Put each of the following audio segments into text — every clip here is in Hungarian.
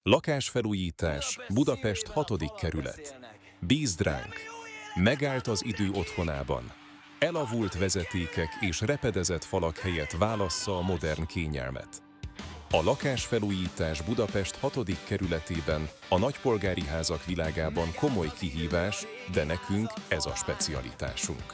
Lakásfelújítás, Budapest 6. kerület. Bízd ránk! Megállt az idő otthonában. Elavult vezetékek és repedezett falak helyett válassza a modern kényelmet. A lakásfelújítás Budapest 6. kerületében, a nagypolgári házak világában komoly kihívás, de nekünk ez a specialitásunk.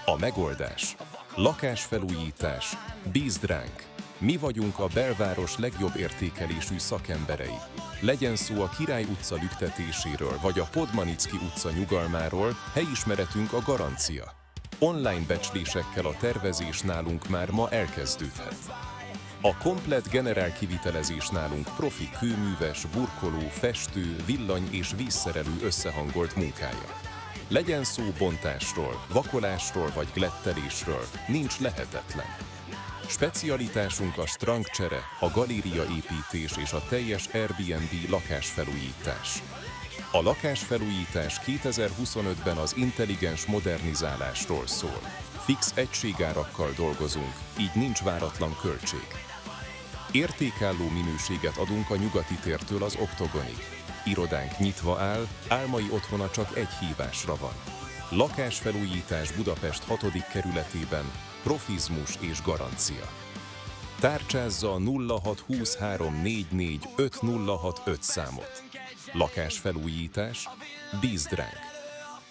A megoldás. Lakásfelújítás. Bízd ránk! Mi vagyunk a belváros legjobb értékelésű szakemberei. Legyen szó a Király utca lüktetéséről, vagy a Podmanicki utca nyugalmáról, helyismeretünk a garancia. Online becslésekkel a tervezés nálunk már ma elkezdődhet. A komplett generál kivitelezés nálunk profi kőműves, burkoló, festő, villany- és vízszerelő összehangolt munkája. Legyen szó bontásról, vakolásról vagy glettelésről, nincs lehetetlen. Specialitásunk a strangcsere, a galériaépítés és a teljes Airbnb lakásfelújítás. A lakásfelújítás 2025-ben az intelligens modernizálásról szól. Fix egységárakkal dolgozunk, így nincs váratlan költség. Értékálló minőséget adunk a Nyugati tértől az Oktogonig. Irodánk nyitva áll, álmai otthona csak egy hívásra van. Lakásfelújítás Budapest 6. kerületében, profizmus és garancia. Tárcsázza a 0623445065 számot. Lakásfelújítás, bízd ránk!